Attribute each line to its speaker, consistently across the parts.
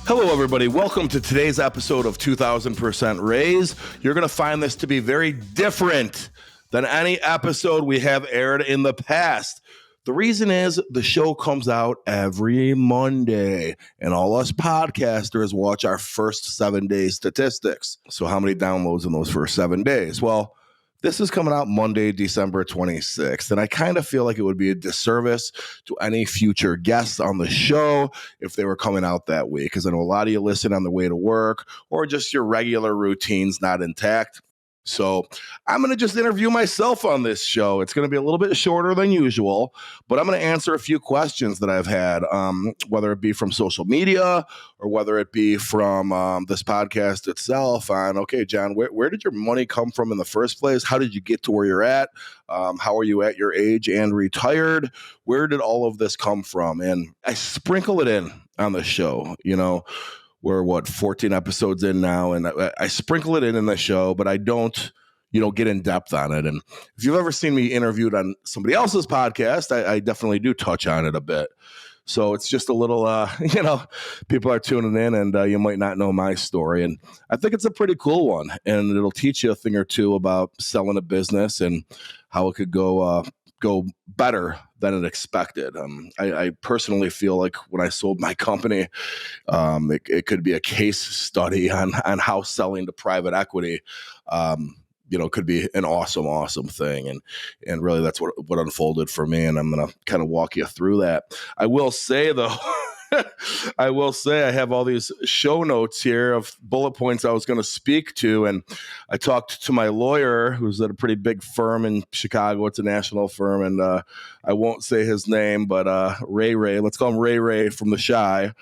Speaker 1: Hello, everybody. Welcome to today's episode of 2000% Raise. You're going to find this to be very different than any episode we have aired in the past. The reason is the show comes out every Monday, and all us podcasters watch our first 7 day statistics. So how many downloads in those first 7 days? Well, this is coming out Monday, December 26th, and I kind of feel like it would be a disservice to any future guests on the show if they were coming out that week, because I know a lot of you listen on the way to work or just your regular routine's not intact. So I'm going to just interview myself on this show. It's going to be a little bit shorter than usual, but I'm going to answer a few questions that I've had, whether it be from social media or whether it be from this podcast itself on, okay, John, where did your money come from in the first place? How did you get to where you're at? How are you at your age and retired? Where did all of this come from? And I sprinkle it in on the show, you know. We're 14 episodes in now, and I sprinkle it in the show, but I don't, get in depth on it. And if you've ever seen me interviewed on somebody else's podcast, I definitely do touch on it a bit. So it's just a little, people are tuning in, and you might not know my story. And I think it's a pretty cool one, and it'll teach you a thing or two about selling a business and how it could go better than it expected. I personally feel like when I sold my company, it could be a case study on how selling to private equity, could be an awesome thing. And really that's what unfolded for me. And I'm going to kind of walk you through that. I will say though, I have all these show notes here of bullet points I was going to speak to. And I talked to my lawyer, who's at a pretty big firm in Chicago. It's a national firm. And I won't say his name, but Ray, let's call him Ray from the Chi.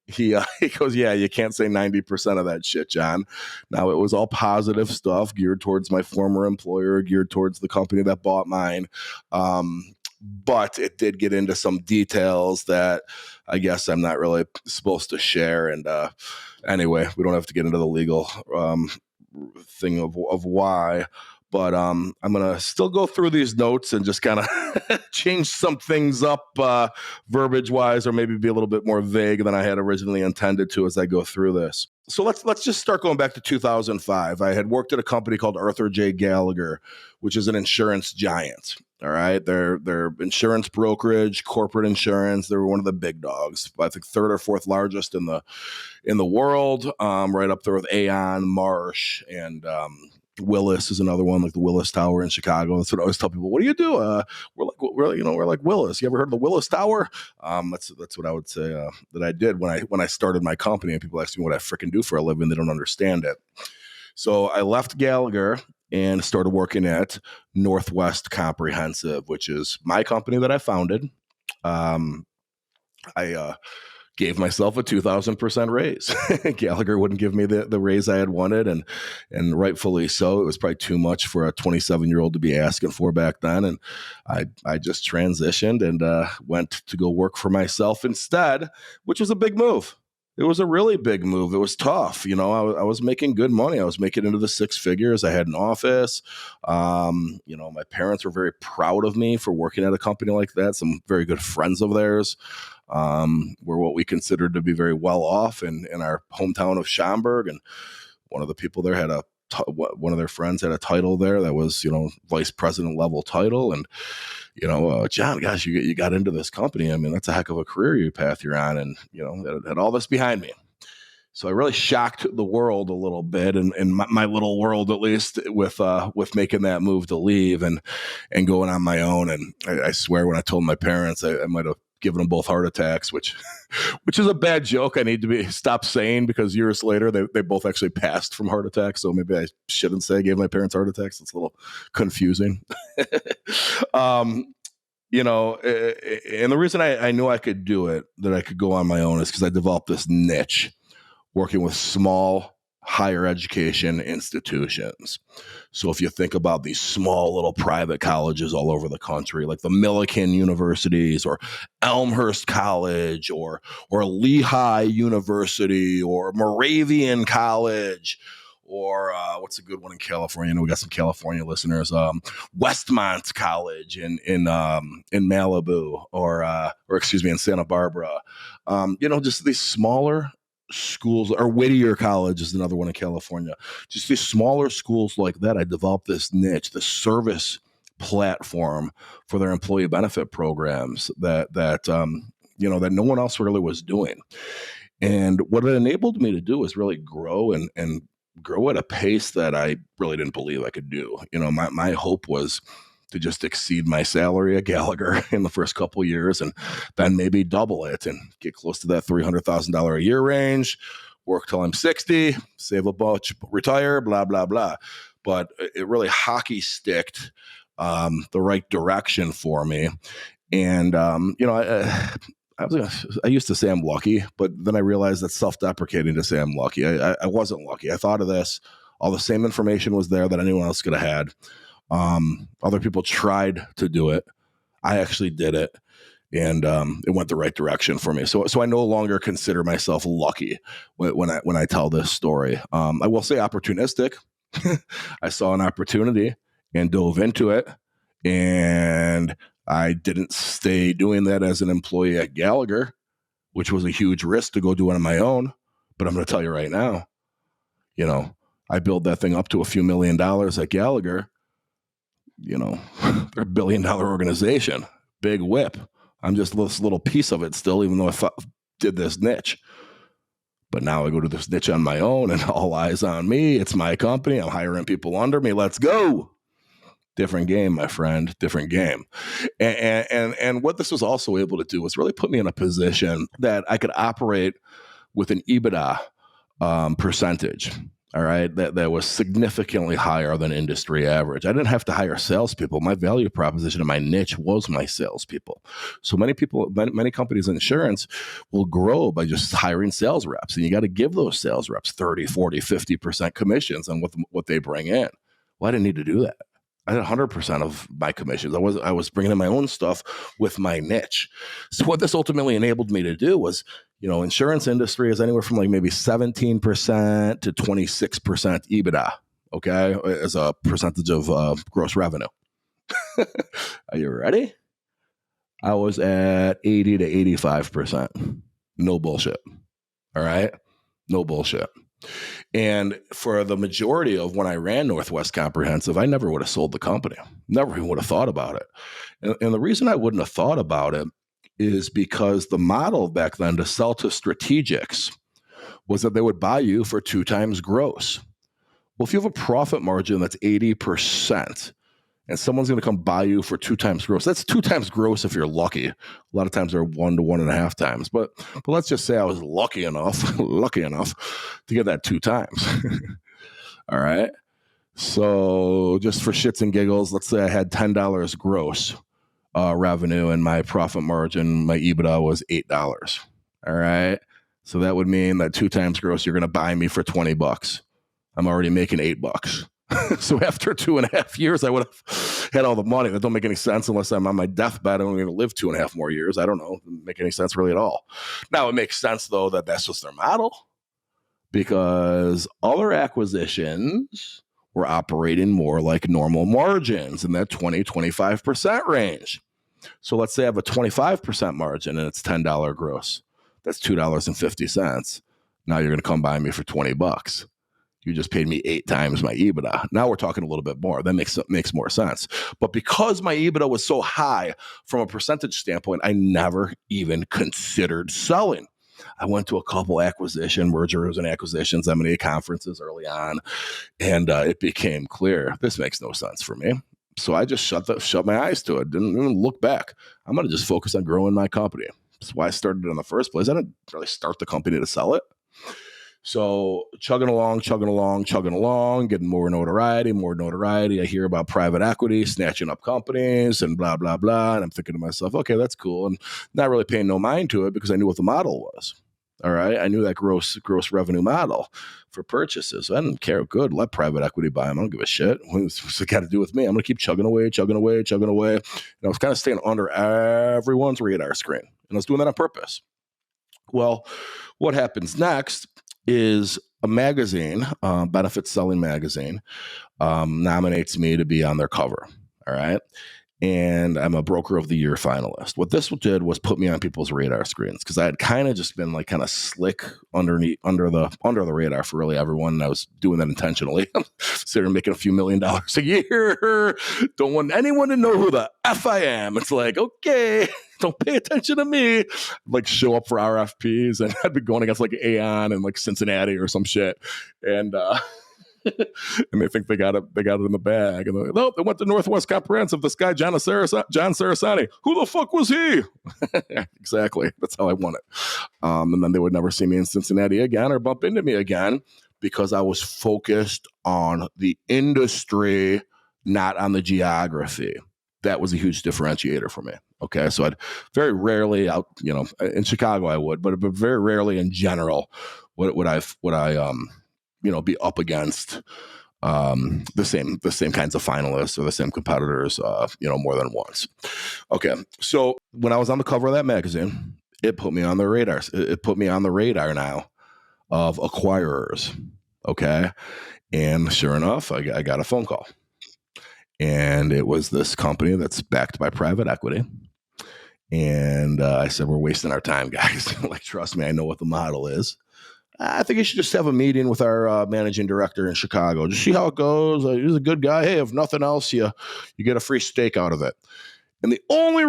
Speaker 1: He goes, yeah, you can't say 90% of that shit, John. Now, it was all positive stuff geared towards my former employer, geared towards the company that bought mine. But it did get into some details that I guess I'm not really supposed to share. And anyway, we don't have to get into the legal thing of why. But I'm going to still go through these notes and just kind of change some things up verbiage-wise, or maybe be a little bit more vague than I had originally intended to as I go through this. So let's just start going back to 2005. I had worked at a company called Arthur J. Gallagher, which is an insurance giant. All right. They're insurance brokerage, corporate insurance. They were one of the big dogs, I think third or fourth largest in the world, right up there with Aon, Marsh, and Willis is another one, like the Willis Tower in Chicago. That's what I always tell people. What do you do? We're like Willis. You ever heard of the Willis Tower? That's what I would say that I did when I started my company. And people ask me what I freaking do for a living. They don't understand it. So I left Gallagher and started working at Northwest Comprehensive, which is my company that I founded. I gave myself a 2,000% raise. Gallagher wouldn't give me the raise I had wanted, and rightfully so. It was probably too much for a 27-year-old to be asking for back then. And I just transitioned and went to go work for myself instead, which was a big move. It was a really big move. It was tough. I was making good money. I was making into the six figures. I had an office. My parents were very proud of me for working at a company like that. Some very good friends of theirs were what we considered to be very well off in our hometown of Schaumburg. And one of the people there had one of their friends had a title there that was, vice president level title. And, John, gosh, you got into this company. I mean, that's a heck of a career path you're on. And, had all this behind me. So I really shocked the world a little bit, in my little world, at least, with making that move to leave and going on my own. And I swear when I told my parents, I might have given them both heart attacks, which is a bad joke. I need to stop saying, because years later they both actually passed from heart attacks. So maybe I shouldn't say I gave my parents heart attacks. It's a little confusing. And the reason I knew I could do it, that I could go on my own, is because I developed this niche working with small, higher education institutions. So if you think about these small little private colleges all over the country, like the Millikan universities or Elmhurst College or Lehigh University or Moravian College, or what's a good one in California? I know we got some California listeners. Westmont College in Malibu, or excuse me, in Santa Barbara. Just these smaller schools, or Whittier College is another one in California. Just these smaller schools like that. I developed this niche, the service platform for their employee benefit programs that no one else really was doing. And what it enabled me to do is really grow and grow at a pace that I really didn't believe I could do. My hope was to just exceed my salary at Gallagher in the first couple of years, and then maybe double it and get close to that $300,000 a year range, work till I'm 60, save a bunch, retire, blah, blah, blah. But it really hockey sticked the right direction for me. And, I used to say I'm lucky, but then I realized that's self-deprecating to say I'm lucky. I wasn't lucky. I thought of this. All the same information was there that anyone else could have had. Other people tried to do it. I actually did it, and it went the right direction for me. So I no longer consider myself lucky when I tell this story. I will say opportunistic. I saw an opportunity and dove into it, and I didn't stay doing that as an employee at Gallagher, which was a huge risk to go do it on my own. But I'm going to tell you right now, I built that thing up to a few $1 million at Gallagher. They're a $1 billion organization, big whip. I'm just this little piece of it still, even though I did this niche. But now I go to this niche on my own, and all eyes on me. It's my company. I'm hiring people under me. Let's go. Different game, my friend, different game. And what this was also able to do was really put me in a position that I could operate with an EBITDA percentage. All right. That was significantly higher than industry average. I didn't have to hire salespeople. My value proposition and my niche was my salespeople. So many companies in insurance will grow by just hiring sales reps. And you got to give those sales reps 30, 40, 50% commissions on what they bring in. Well, I didn't need to do that. I had 100% of my commissions. I was bringing in my own stuff with my niche. So what this ultimately enabled me to do was, insurance industry is anywhere from like maybe 17% to 26% EBITDA, okay, as a percentage of gross revenue. Are you ready? I was at 80 to 85%. No bullshit. All right? No bullshit. And for the majority of when I ran Northwest Comprehensive, I never would have sold the company. Never even would have thought about it. And the reason I wouldn't have thought about it is because the model back then to sell to strategics was that they would buy you for 2 times gross. Well, if you have a profit margin that's 80%, and someone's going to come buy you for 2 times gross, that's 2 times gross if you're lucky. A lot of times they're 1 to 1.5 times. But let's just say I was lucky enough to get that 2 times. All right. So just for shits and giggles, let's say I had $10 gross revenue, and my profit margin, my EBITDA was $8. All right. So that would mean that 2 times gross, you're going to buy me for $20. I'm already making $8. So after 2.5 years, I would have had all the money. That don't make any sense unless I'm on my deathbed. I'm going to live 2.5 more years. I don't know. It doesn't make any sense really at all. Now, it makes sense, though, that that's just their model, because other acquisitions were operating more like normal margins in that 20, 25% range. So let's say I have a 25% margin and it's $10 gross. That's $2.50. Now you're going to come buy me for $20. You just paid me 8 times my EBITDA. Now we're talking a little bit more. That makes more sense. But because my EBITDA was so high from a percentage standpoint, I never even considered selling. I went to a couple mergers and acquisitions, M&A conferences early on, and it became clear this makes no sense for me. So I just shut my eyes to it. Didn't even look back. I'm going to just focus on growing my company. That's why I started it in the first place. I didn't really start the company to sell it. So chugging along, getting more notoriety. I hear about private equity snatching up companies and blah, blah, blah. And I'm thinking to myself, okay, that's cool. And not really paying no mind to it because I knew what the model was. All right. I knew that gross revenue model for purchases. So I didn't care. Good. Let private equity buy them. I don't give a shit. What's it got to do with me? I'm going to keep chugging away. And I was kind of staying under everyone's radar screen. And I was doing that on purpose. Well, what happens next is a magazine, Benefit Selling Magazine, nominates me to be on their cover. All right. And I'm a Broker of the Year finalist. What this did was put me on people's radar screens because I had kind of just been like kind of slick under the radar for really everyone. And I was doing that intentionally. I'm sitting there making a few $1 million a year. Don't want anyone to know who the F I am. It's like, okay, don't pay attention to me. Like show up for RFPs, and I'd be going against like Aon and like Cincinnati or some shit. And and they think they got it in the bag. And no, they went to Northwest Comprehensive. This guy, John Sarasani. Who the fuck was he? Exactly. That's how I won it. And then they would never see me in Cincinnati again or bump into me again because I was focused on the industry, not on the geography. That was a huge differentiator for me. Okay. So I'd very rarely in Chicago I would, but very rarely in general would I be up against the same kinds of finalists or the same competitors, more than once. Okay, so when I was on the cover of that magazine, it put me on the radar. It put me on the radar now of acquirers. Okay, and sure enough, I got a phone call, and it was this company that's backed by private equity. And I said, we're wasting our time, guys. Like, trust me, I know what the model is. I think you should just have a meeting with our managing director in Chicago. Just see how it goes. He's a good guy. Hey, if nothing else, you get a free steak out of it. And the only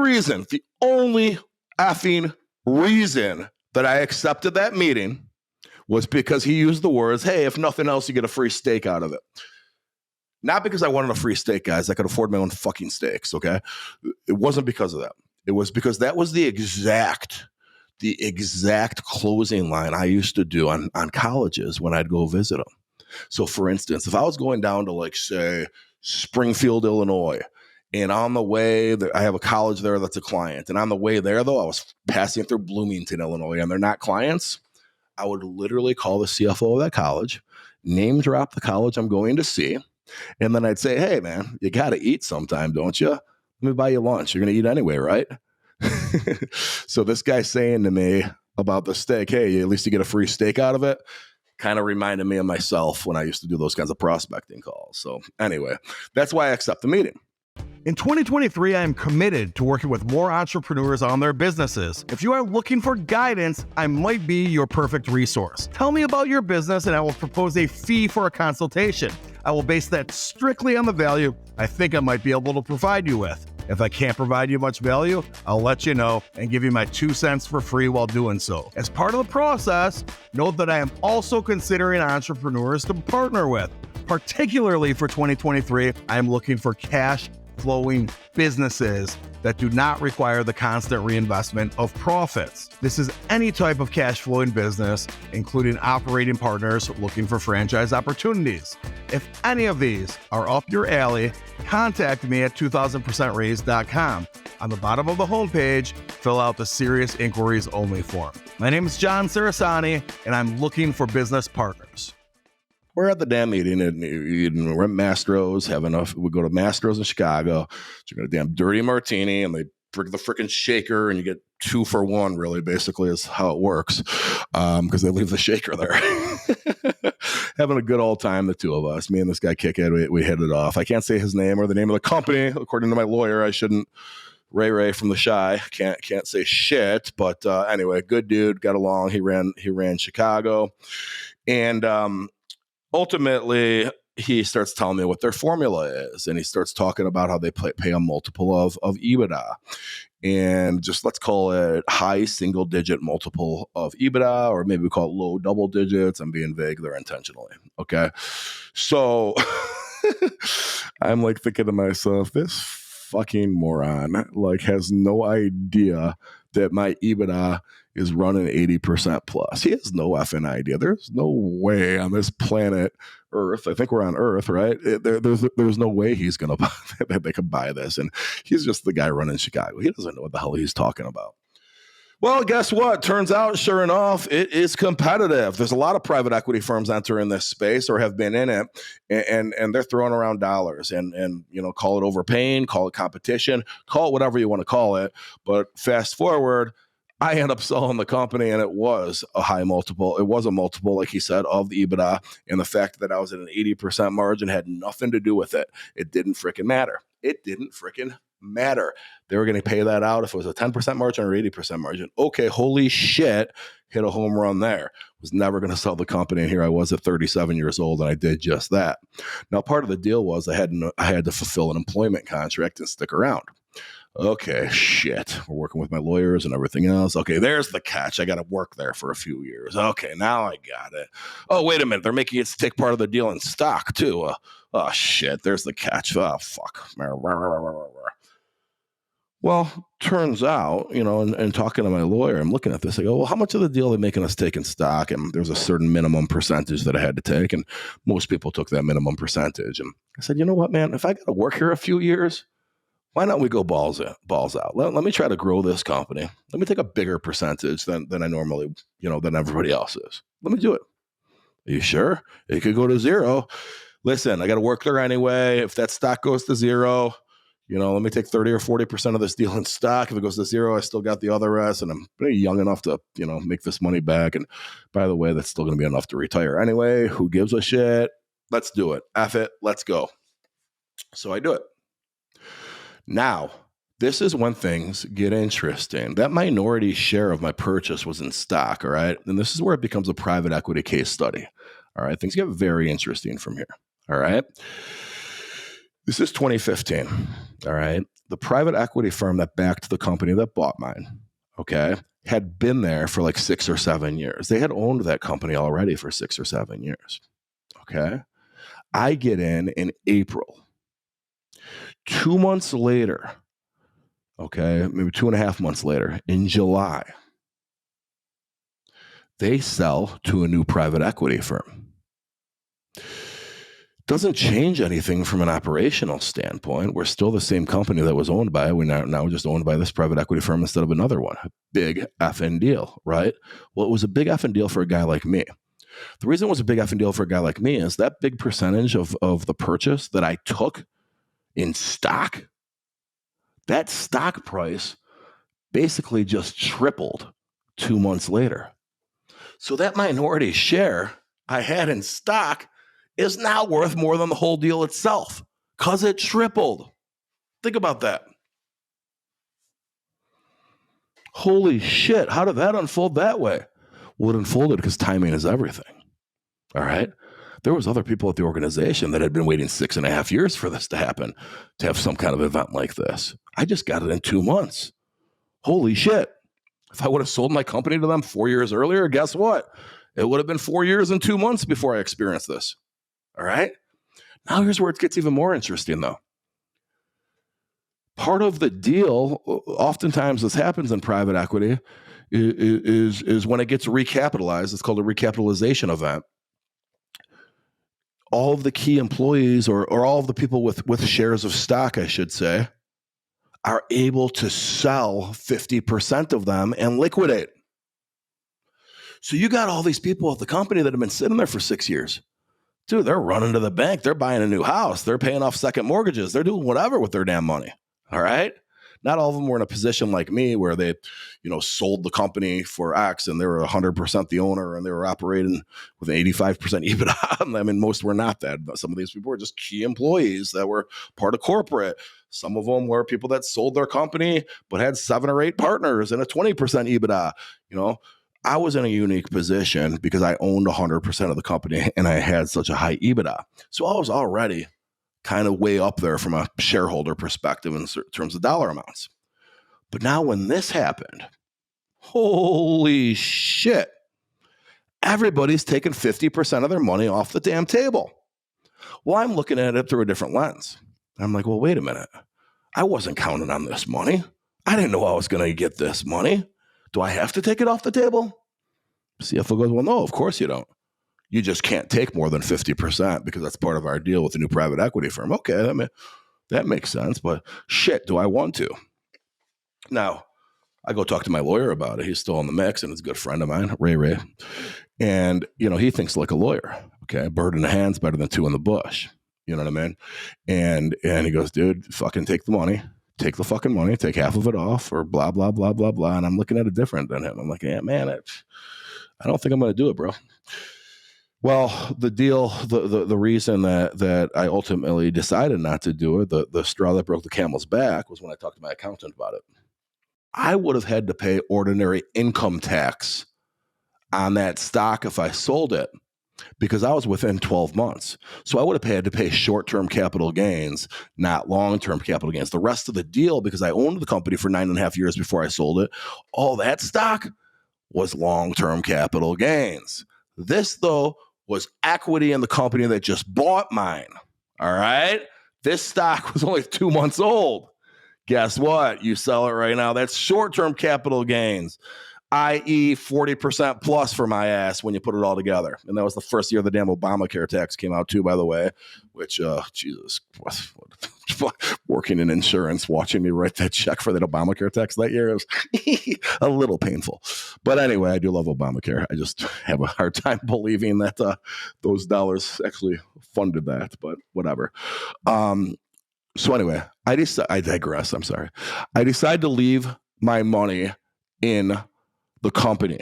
Speaker 1: effing reason that I accepted that meeting was because he used the words, hey, if nothing else, you get a free steak out of it. Not because I wanted a free steak, guys. I could afford my own fucking steaks, okay? It wasn't because of that. It was because that was the exact closing line I used to do on colleges when I'd go visit them. So for instance, if I was going down to like, say, Springfield, Illinois, and on the way, I have a college there that's a client. And on the way there, though, I was passing through Bloomington, Illinois, and they're not clients. I would literally call the CFO of that college, name drop the college I'm going to see. And then I'd say, hey, man, you got to eat sometime, don't you? Let me buy you lunch. You're going to eat anyway, right? So this guy saying to me about the steak, hey, at least you get a free steak out of it, kind of reminded me of myself when I used to do those kinds of prospecting calls. So anyway, that's why I accept the meeting.
Speaker 2: In 2023, I am committed to working with more entrepreneurs on their businesses. If you are looking for guidance, I might be your perfect resource. Tell me about your business and I will propose a fee for a consultation. I will base that strictly on the value I think I might be able to provide you with. If I can't provide you much value, I'll let you know and give you my 2 cents for free while doing so. As part of the process, note that I am also considering entrepreneurs to partner with. Particularly for 2023, I am looking for cash flowing businesses that do not require the constant reinvestment of profits. This is any type of cash flowing business, including operating partners looking for franchise opportunities. If any of these are up your alley, contact me at 2000percentraise.com. On the bottom of the homepage, fill out the Serious Inquiries Only form. My name is John Sarasani, and I'm looking for business partners.
Speaker 1: We're at the damn meeting, and we're at Mastro's. We go to Mastro's in Chicago. Drink a damn dirty martini, and they bring the freaking shaker, and you get 2 for 1. Really, basically, is how it works, because they leave the shaker there. Having a good old time, the two of us. Me and this guy kick it. We hit it off. I can't say his name or the name of the company, according to my lawyer. I shouldn't. Ray from The Chi can't say shit, but anyway, good dude. Got along. He ran Chicago, and ultimately, he starts telling me what their formula is, and he starts talking about how they pay a multiple of EBITDA, and just let's call it high single-digit multiple of EBITDA, or maybe we call it low double digits. I'm being vague there intentionally. Okay, so I'm like thinking to myself, this fucking moron like has no idea that my EBITDA is running 80% plus. He has no effing idea. There's no way on this planet Earth. I think we're on Earth, right? There's no way he's gonna that they could buy this. And he's just the guy running Chicago. He doesn't know what the hell he's talking about. Well, guess what? Turns out, sure enough, it is competitive. There's a lot of private equity firms entering this space or have been in it, and they're throwing around dollars and call it overpaying, call it competition, call it whatever you want to call it. But fast forward, I end up selling the company, and it was a high multiple. It was a multiple, like he said, of the EBITDA, and the fact that I was at an 80% margin had nothing to do with it. It didn't freaking matter. It didn't freaking matter. They were going to pay that out if it was a 10% margin or 80% margin. Okay, holy shit, hit a home run there. Was never going to sell the company, and here I was at 37 years old, and I did just that. Now, part of the deal was I had to fulfill an employment contract and stick around. Okay, shit. We're working with my lawyers and everything else. Okay, there's the catch. I got to work there for a few years. Okay, now I got it. Oh, wait a minute. They're making it take part of the deal in stock, too. Oh, shit. There's the catch. Oh, fuck. Well, turns out, and talking to my lawyer, I'm looking at this. I go, well, how much of the deal are they making us take in stock? And there's a certain minimum percentage that I had to take. And most people took that minimum percentage. And I said, you know what, man? If I got to work here a few years, why not we go balls out? Let me try to grow this company. Let me take a bigger percentage than I normally, than everybody else is. Let me do it. Are you sure? It could go to zero. Listen, I got to work there anyway. If that stock goes to zero, let me take 30 or 40% of this deal in stock. If it goes to zero, I still got the other rest, and I'm pretty young enough to, make this money back. And by the way, that's still going to be enough to retire anyway. Who gives a shit? Let's do it. F it. Let's go. So I do it. Now, this is when things get interesting. That minority share of my purchase was in stock, all right? And this is where it becomes a private equity case study, all right? Things get very interesting from here, all right? This is 2015, all right? The private equity firm that backed the company that bought mine, okay, had been there for like 6 or 7 years. They had owned that company already for 6 or 7 years, okay? I get in April. 2 months later, okay, maybe 2.5 months later, in July, they sell to a new private equity firm. Doesn't change anything from an operational standpoint. We're still the same company that was owned by. We're now just owned by this private equity firm instead of another one. A big effing deal, right? Well, it was a big effing deal for a guy like me. The reason it was a big effing deal for a guy like me is that big percentage of the purchase that I took in stock, that stock price basically just tripled 2 months later. So that minority share I had in stock is now worth more than the whole deal itself because it tripled. Think about that. Holy shit, how did that unfold that way? Well, it unfolded because timing is everything. All right? There was other people at the organization that had been waiting 6.5 years for this to happen, to have some kind of event like this. I just got it in 2 months. Holy shit. If I would have sold my company to them 4 years earlier, guess what? It would have been 4 years and 2 months before I experienced this. All right? Now here's where it gets even more interesting, though. Part of the deal, oftentimes this happens in private equity, is when it gets recapitalized. It's called a recapitalization event. All of the key employees or all of the people with shares of stock, I should say, are able to sell 50% of them and liquidate. So you got all these people at the company that have been sitting there for 6 years. Dude, they're running to the bank. They're buying a new house. They're paying off second mortgages. They're doing whatever with their damn money. All right? Not all of them were in a position like me where they, sold the company for X and they were 100% the owner and they were operating with an 85% EBITDA. I mean, most were not that. But some of these people were just key employees that were part of corporate. Some of them were people that sold their company but had 7 or 8 partners and a 20% EBITDA. I was in a unique position because I owned 100% of the company and I had such a high EBITDA. So I was already kind of way up there from a shareholder perspective in terms of dollar amounts. But now when this happened, holy shit, everybody's taking 50% of their money off the damn table. Well, I'm looking at it through a different lens. I'm like, well, wait a minute. I wasn't counting on this money. I didn't know I was going to get this money. Do I have to take it off the table? CFO goes, well, no, of course you don't. You just can't take more than 50% because that's part of our deal with the new private equity firm. Okay, that makes sense, but shit, do I want to? Now, I go talk to my lawyer about it. He's still in the mix, and it's a good friend of mine, Ray. And, he thinks like a lawyer. Okay. A bird in the hand's better than two in the bush. You know what I mean? And he goes, dude, fucking take the money. Take the fucking money. Take half of it off or blah, blah, blah, blah, blah. And I'm looking at it different than him. I'm like, yeah, man, I don't think I'm going to do it, bro. Well, the deal, the reason that I ultimately decided not to do it, the straw that broke the camel's back was when I talked to my accountant about it. I would have had to pay ordinary income tax on that stock if I sold it because I was within 12 months. So I would have had to pay short-term capital gains, not long-term capital gains. The rest of the deal, because I owned the company for 9.5 years before I sold it, all that stock was long-term capital gains. This, though, was equity in the company that just bought mine. All right? This stock was only 2 months old. Guess what? You sell it right now. That's short-term capital gains, i.e. 40% plus for my ass when you put it all together. And that was the first year the damn Obamacare tax came out too, by the way, which, Jesus, working in insurance, watching me write that check for that Obamacare tax that year, it was a little painful. But anyway, I do love Obamacare. I just have a hard time believing that those dollars actually funded that, but whatever. So anyway, I digress. I'm sorry. I decided to leave my money in the company.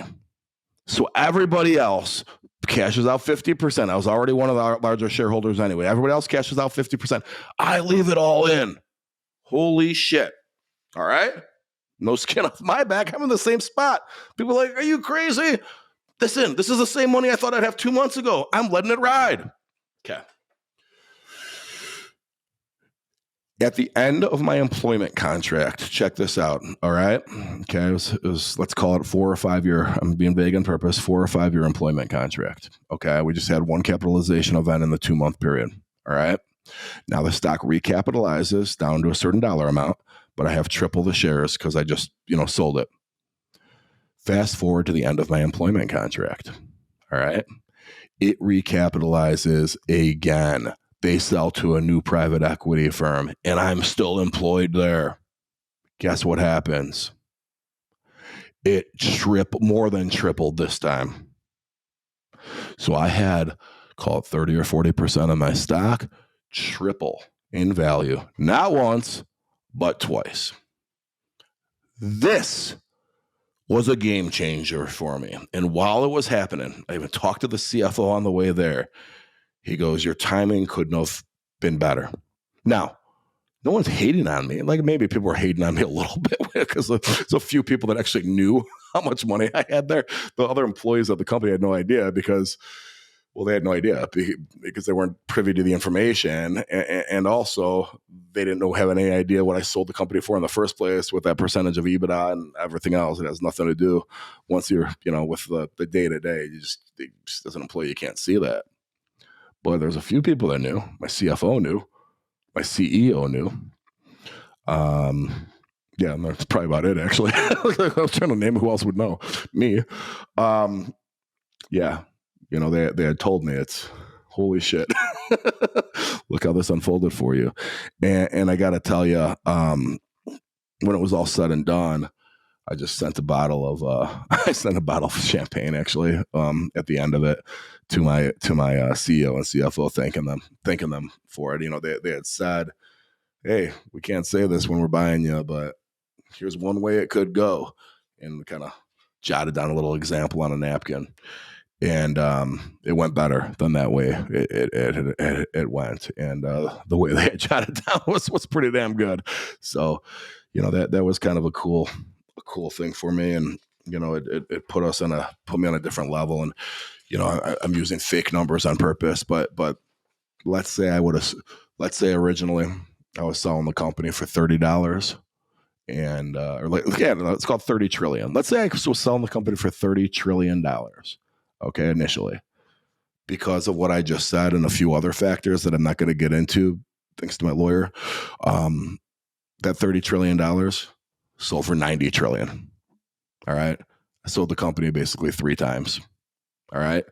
Speaker 1: So everybody else cashes out 50%. I was already one of the larger shareholders anyway. Everybody else cashes out 50%. I leave it all in. Holy shit. All right. No skin off my back. I'm in the same spot. People are like, are you crazy? Listen, this is the same money I thought I'd have 2 months ago. I'm letting it ride. Okay. At the end of my employment contract, check this out, all right? Okay, it was let's call it 4 or 5 year, I'm being vague on purpose, 4 or 5 year employment contract, okay? We just had one capitalization event in the 2 month period, all right? Now the stock recapitalizes down to a certain dollar amount, but I have triple the shares because I just, sold it. Fast forward to the end of my employment contract, all right? It recapitalizes again. They sell to a new private equity firm, and I'm still employed there. Guess what happens? It more than tripled this time. So I had, call it 30 or 40% of my stock triple in value. Not once, but twice. This was a game changer for me. And while it was happening, I even talked to the CFO on the way there. He goes, your timing couldn't have been better. Now, no one's hating on me. Like maybe people were hating on me a little bit because there's a few people that actually knew how much money I had there. The other employees of the company had no idea because they had no idea because they weren't privy to the information. And also they didn't have any idea what I sold the company for in the first place with that percentage of EBITDA and everything else. It has nothing to do once you're, with the day to day, just as an employee, you can't see that. But there's a few people that knew. My CFO knew. My CEO knew. Yeah, that's probably about it, actually. I was trying to name who else would know. Me. Yeah, they had told me it's holy shit. Look how this unfolded for you. And I got to tell you, when it was all said and done, I just sent a bottle of champagne actually at the end of it to my CEO and CFO, thanking them for it. They had said, hey, we can't say this when we're buying you, but here's one way it could go, and kind of jotted down a little example on a napkin, and it went better than that way it went, and the way they had jotted down was pretty damn good. So that was kind of a cool thing for me, and it put me on a different level. And I'm using fake numbers on purpose, but let's say originally I was selling the company for $30, and let's call it 30 trillion. Let's say I was selling the company for $30 trillion. Okay, initially, because of what I just said and a few other factors that I'm not going to get into, thanks to my lawyer, that $30 trillion sold for $90 trillion. All right. I sold the company basically 3 times. All right.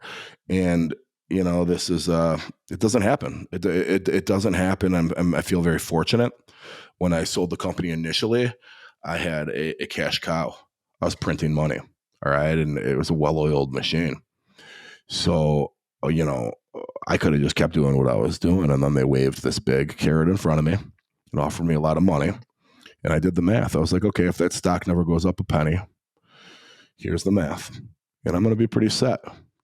Speaker 1: And, this is, it doesn't happen. It doesn't happen. I feel very fortunate. When I sold the company initially, I had a cash cow. I was printing money. All right. And it was a well-oiled machine. So, I could have just kept doing what I was doing. And then they waved this big carrot in front of me and offered me a lot of money. And I did the math. I was like, okay, if that stock never goes up a penny, here's the math. And I'm going to be pretty set.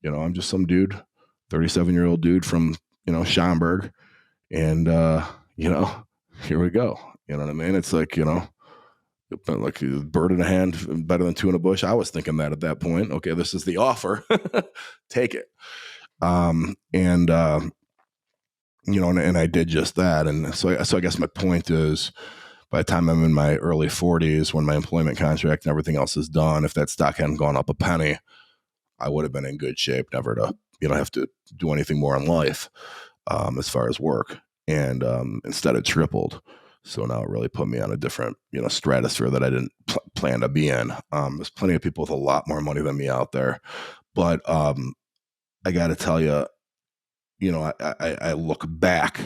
Speaker 1: I'm just some dude, 37-year-old dude from, Schaumburg. And, here we go. You know what I mean? It's like, like a bird in a hand, better than two in a bush. I was thinking that at that point. Okay, this is the offer. Take it. And I did just that. And so I guess my point is, by the time I'm in my early 40s, when my employment contract and everything else is done, if that stock hadn't gone up a penny, I would have been in good shape, never to, have to do anything more in life, as far as work. And instead it tripled. So now it really put me on a different, stratosphere that I didn't plan to be in. There's plenty of people with a lot more money than me out there. But I got to tell you, I look back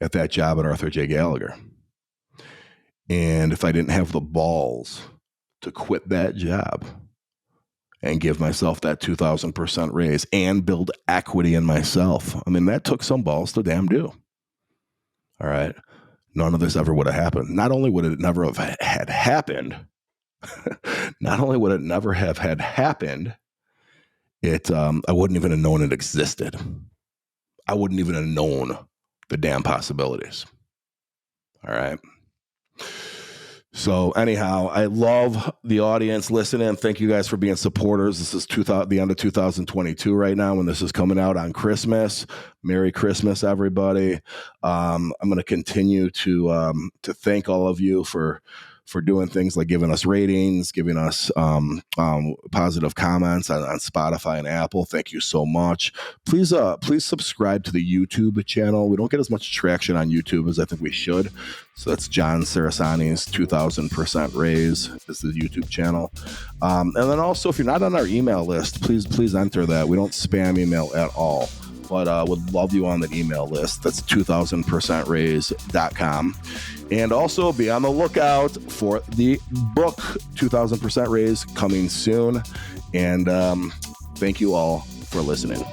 Speaker 1: at that job at Arthur J. Gallagher. And if I didn't have the balls to quit that job and give myself that 2,000% raise and build equity in myself, that took some balls to damn do. All right. None of this ever would have happened. Not only would it never have had happened, I wouldn't even have known it existed. I wouldn't even have known the damn possibilities. All right. So anyhow, I love the audience listening. Thank you guys for being supporters. This is the end of 2022 right now when this is coming out on Christmas. Merry Christmas, everybody. I'm going to continue to thank all of you for doing things like giving us ratings, giving us positive comments on Spotify and Apple. Thank you so much. Please subscribe to the YouTube channel. We don't get as much traction on YouTube as I think we should. So that's John Sarasani's 2,000% Raise is the YouTube channel. And then also, if you're not on our email list, please enter that. We don't spam email at all. But would love you on the email list. That's 2000percentraise.com. And also be on the lookout for the book 2000% Raise coming soon. And thank you all for listening.